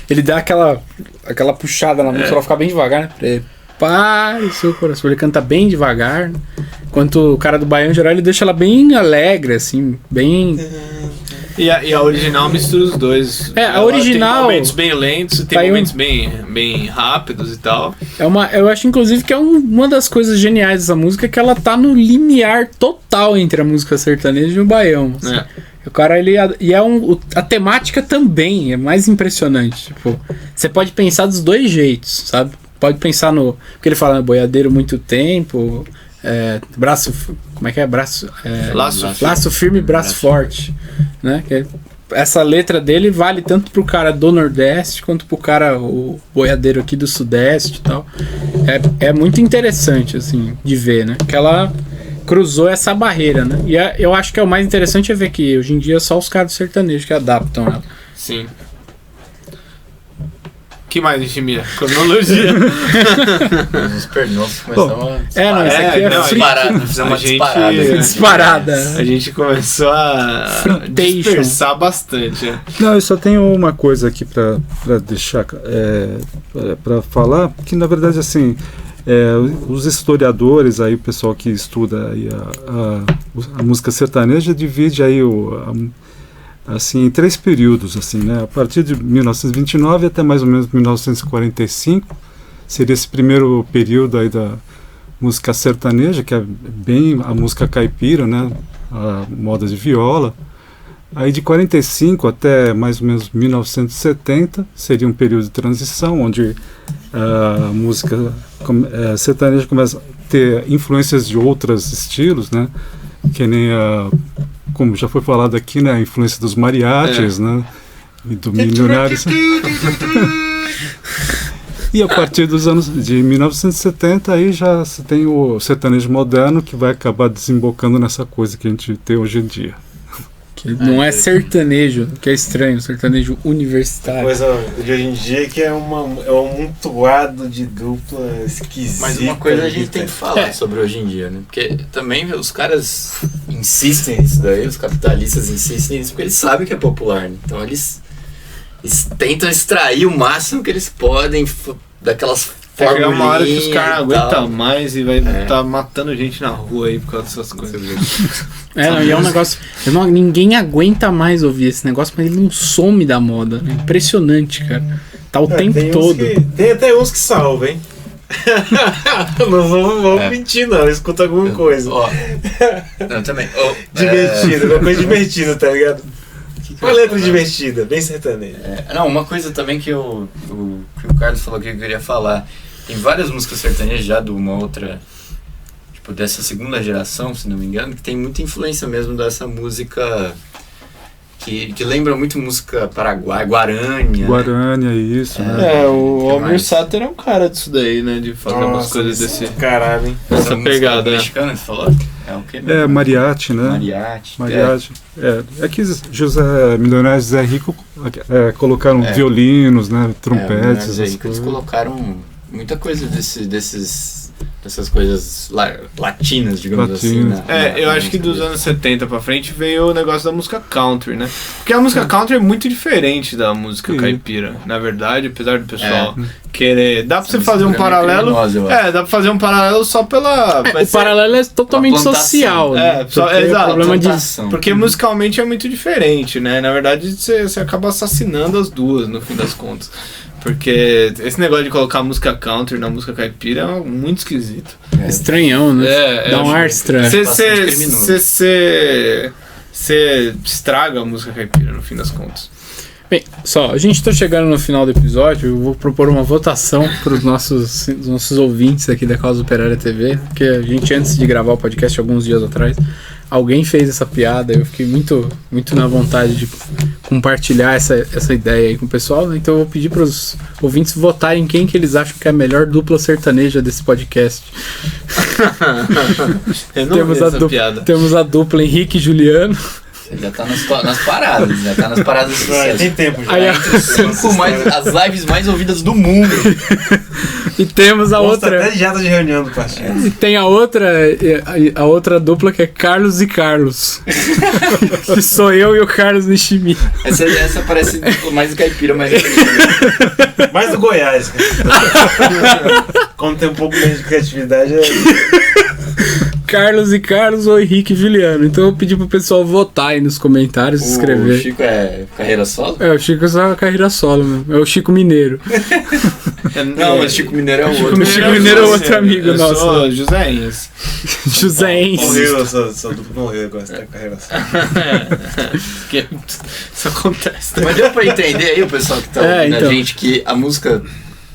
ele dá aquela puxada na música, ela fica bem devagar, né? Prepare seu coração. Ele canta bem devagar, né? Enquanto o cara do baião, em geral, ele deixa ela bem alegre, assim, bem. E a original mistura os dois. A original... Tem momentos bem lentos, tem momentos bem rápidos e tal. Eu acho, inclusive, que é uma das coisas geniais dessa música, que ela tá no limiar total entre a música sertaneja e o baião. Assim. O cara, a temática também é mais impressionante. Tipo, você pode pensar dos dois jeitos, sabe? Pode pensar no... Porque ele fala, boiadeiro muito tempo... braço... Como é que é? Laço firme, braço forte. Né? Essa letra dele vale tanto pro cara do Nordeste quanto pro cara, o boiadeiro aqui do Sudeste e tal. É muito interessante, assim, de ver, né? Que ela cruzou essa barreira, né? E eu acho que o mais interessante é ver que hoje em dia é só os caras sertanejos que adaptam ela. Sim. Que mais, Enchimia? Cronologia. Nos perdemos, começamos essa aqui é disparada. Fizemos uma disparada. A gente começou a dispersar bastante. Não, eu só tenho uma coisa aqui para deixar, para falar, que na verdade, assim, os historiadores, aí, o pessoal que estuda aí a música sertaneja, divide aí assim, em 3 períodos, assim, né? A partir de 1929 até mais ou menos 1945 seria esse primeiro período aí da música sertaneja, que é bem a música caipira, né? A moda de viola. Aí de 45 até mais ou menos 1970 seria um período de transição, onde a música sertaneja começa a ter influências de outros estilos, né? Que nem como já foi falado aqui, né, a influência dos mariachis, né, e do Milionários. E a partir dos anos de 1970 aí já se tem o sertanejo moderno, que vai acabar desembocando nessa coisa que a gente tem hoje em dia. Que não é sertanejo, que é estranho, sertanejo universitário. Coisa de hoje em dia que é um amontoado de dupla esquisita. Mas uma coisa a gente tem que falar sobre hoje em dia, né? Porque também os caras insistem nisso daí, os capitalistas insistem nisso porque eles sabem que é popular, né? Então eles tentam extrair o máximo que eles podem daquelas Vai chegar uma hora que os caras não aguentam mais e vai estar matando gente na rua aí por causa dessas coisas. E é um negócio. Ninguém aguenta mais ouvir esse negócio, mas ele não some da moda. Né? Impressionante, cara. Tá o tempo todo. Tem até uns que salvam, hein? Não vamos mentir, não. Escuta alguma coisa. Não, também. Divertido, uma coisa divertida, tá ligado? Uma letra divertida, bem sertaneja. Não, uma coisa também que o Carlos falou que eu queria falar. Tem várias músicas sertanejas já de uma outra, tipo, dessa segunda geração, se não me engano, que tem muita influência mesmo dessa música que lembra muito música paraguaia, Guarânia. Guarânia, isso, né? O Almir Sater é um cara disso daí, né? De fazer umas coisas desse... Caralho, hein? Essa pegada, mexicana, você falou? É o quê? Mariachi, né? Mariachi. Aqui José Milionário e Zé Rico colocaram violinos, né? Trompetes. Eles colocaram muita coisa dessas coisas latinas, digamos assim. Eu acho que dos anos 70 pra frente veio o negócio da música country, né? Porque a música country é muito diferente da música caipira, na verdade, apesar do pessoal querer... Dá pra você fazer um paralelo... dá pra fazer um paralelo só pela... o paralelo é totalmente social, né? Exato. Problema porque musicalmente é muito diferente, né? Na verdade, você acaba assassinando as duas, no fim das contas. Porque esse negócio de colocar música country na música caipira é muito esquisito. Estranhão, né? Dá um ar estranho. Você estraga a música caipira, no fim das contas. Bem, a gente tá chegando no final do episódio. Eu vou propor uma votação para os nossos ouvintes aqui da Causa Operária TV, porque a gente, antes de gravar o podcast, alguns dias atrás, alguém fez essa piada. Eu fiquei muito, muito na vontade de compartilhar essa ideia aí com o pessoal, né? Então eu vou pedir para os ouvintes votarem quem que eles acham que é a melhor dupla sertaneja desse podcast. Eu não vi essa piada. Temos a dupla Henrique e Juliano. Já tá nas paradas, de sucesso. Tem tempo já. Aí, entre os 5 as lives mais ouvidas do mundo. E temos a outra. Até janta de reunião do partido. E tem a outra dupla que é Carlos e Carlos. Que sou eu e o Carlos Nishimi. Essa parece mais do caipira, mais mais do Goiás. Como tem um pouco menos de criatividade. Carlos e Carlos ou Henrique e Juliano. Então eu pedi pro pessoal votar aí nos comentários, escrever. O Chico é carreira solo? O Chico é só carreira solo mesmo. É o Chico Mineiro. Não, mas Chico Mineiro é o outro. Chico Mineiro é outro amigo nosso. Sou Joséense. Joséense. Morreu, só duplo morreu agora, você tá carreira solo. Isso acontece. Mas deu pra entender aí o pessoal que tá ouvindo a gente que a música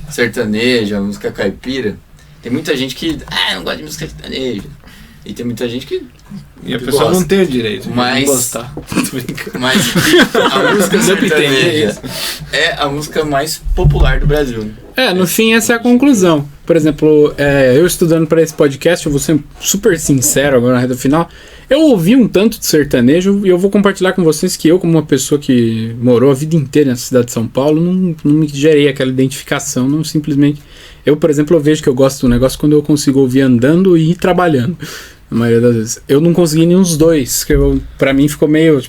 sertaneja, a música caipira, tem muita gente que não gosta de música sertaneja. E tem muita gente que e a pessoa não tem o direito de não gostar. Mas a música sertaneja é a música mais popular do Brasil. No fim essa é a conclusão. Por exemplo, eu estudando para esse podcast, eu vou ser super sincero agora na reta final, eu ouvi um tanto de sertanejo e eu vou compartilhar com vocês que eu, como uma pessoa que morou a vida inteira na cidade de São Paulo, não me gerei aquela identificação, não simplesmente... Eu, por exemplo, eu vejo que eu gosto do negócio quando eu consigo ouvir andando e trabalhando. A maioria das vezes. Eu não consegui nenhum dos dois, que pra mim ficou meio,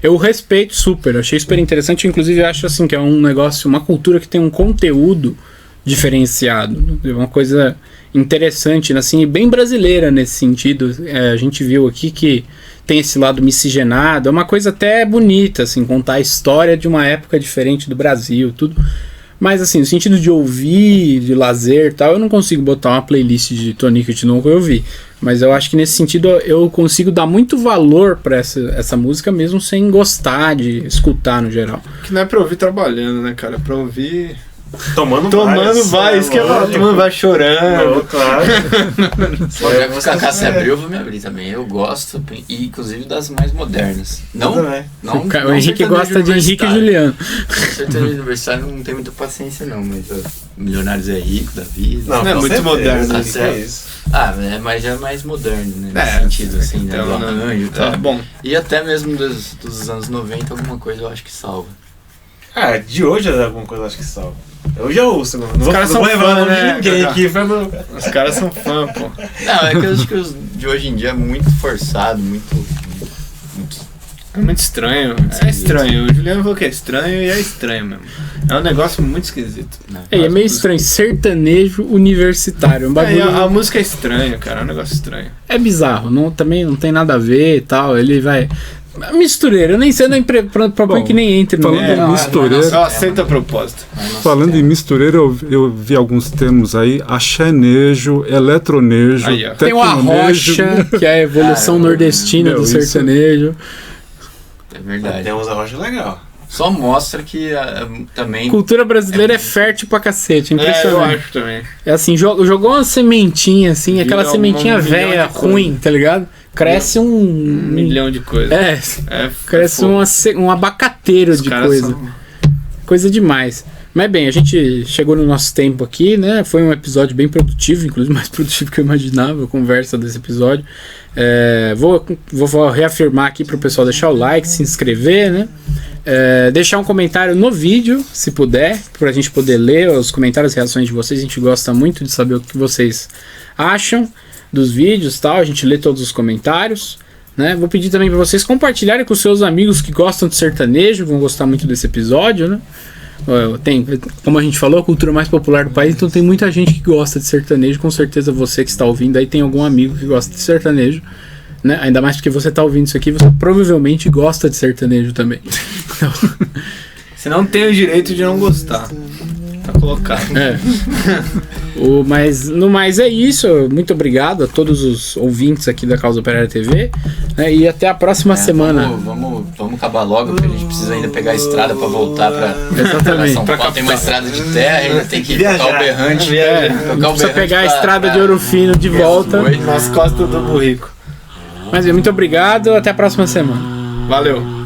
eu respeito super, achei super interessante, inclusive eu acho assim que é um negócio, uma cultura que tem um conteúdo diferenciado, uma coisa interessante, assim, e bem brasileira nesse sentido. A gente viu aqui que tem esse lado miscigenado, é uma coisa até bonita, assim, contar a história de uma época diferente do Brasil, tudo. Mas assim, no sentido de ouvir, de lazer e tal, eu não consigo botar uma playlist de Tonico e Tinoco eu ouvir. Mas eu acho que nesse sentido eu consigo dar muito valor pra essa música mesmo sem gostar de escutar no geral. Que não é pra ouvir trabalhando, né, cara? É pra ouvir... Tomando vai, isso que é tomando vai chorando. Não, claro. Já que o Kaká se abriu, eu vou me abrir também. Eu gosto, e inclusive das mais modernas. O Henrique gosta de Henrique e Juliano. Sertanejo universitário não tem muita paciência não, mas Milionários é Rico, da vida. Não é muito moderno. Mas já é mais moderno, né? Nesse sentido, assim, né? Do arranjo e tal. Bom. E até mesmo dos anos 90, alguma coisa eu acho que salva. De hoje alguma coisa eu acho que salva. Eu já ouço, Os caras são fã, né? Ninguém aqui, os caras são fã, pô. Não, é que eu acho que os de hoje em dia é muito forçado, muito... É muito estranho. É estranho. O Juliano falou que é estranho e é estranho mesmo. É um negócio muito esquisito. É meio estranho. Sertanejo universitário. A música é estranha, cara. É um negócio estranho. É bizarro. Também não tem nada a ver e tal. Ele vai... Mistureira, eu nem sei, não propõe que nem entre no mistureira. Só aceita a proposta. Falando em mistureira, eu vi alguns termos aí: axanejo, eletronejo, tem o arrocha, que é a evolução nordestina do sertanejo. É verdade. Tem uns arrocha legal. Só mostra que também... Cultura brasileira é fértil pra cacete, impressionante. Eu acho também. É assim, jogou uma sementinha, assim, aquela sementinha velha, ruim, tá ligado? Cresce um milhão de coisas. Cresce um abacateiro de coisa. Coisa demais. Mas bem, a gente chegou no nosso tempo aqui, né? Foi um episódio bem produtivo, inclusive mais produtivo que eu imaginava, a conversa desse episódio. Vou reafirmar aqui para o pessoal deixar o like, se inscrever, né? Deixar um comentário no vídeo, se puder, para a gente poder ler os comentários e reações de vocês. A gente gosta muito de saber o que vocês acham dos vídeos, tal. A gente lê todos os comentários, né? Vou pedir também para vocês compartilharem com seus amigos que gostam de sertanejo, vão gostar muito desse episódio, né? Tem, como a gente falou, a cultura mais popular do país, então tem muita gente que gosta de sertanejo. Com certeza você que está ouvindo aí tem algum amigo que gosta de sertanejo, né? Ainda mais porque você está ouvindo isso aqui, você provavelmente gosta de sertanejo também. Então... Você não tem o direito de não gostar. Tá colocado. Mas no mais é isso. Muito obrigado a todos os ouvintes aqui da Causa Operária TV, né? E até a próxima semana. Vamos acabar logo, porque a gente precisa ainda pegar a estrada para voltar para São Paulo. Tem uma estrada de terra, ainda tem que tocar o berrante. Precisa pegar a estrada de Ouro Fino de volta nas costas do burrico. Mas muito obrigado, até a próxima semana. Valeu.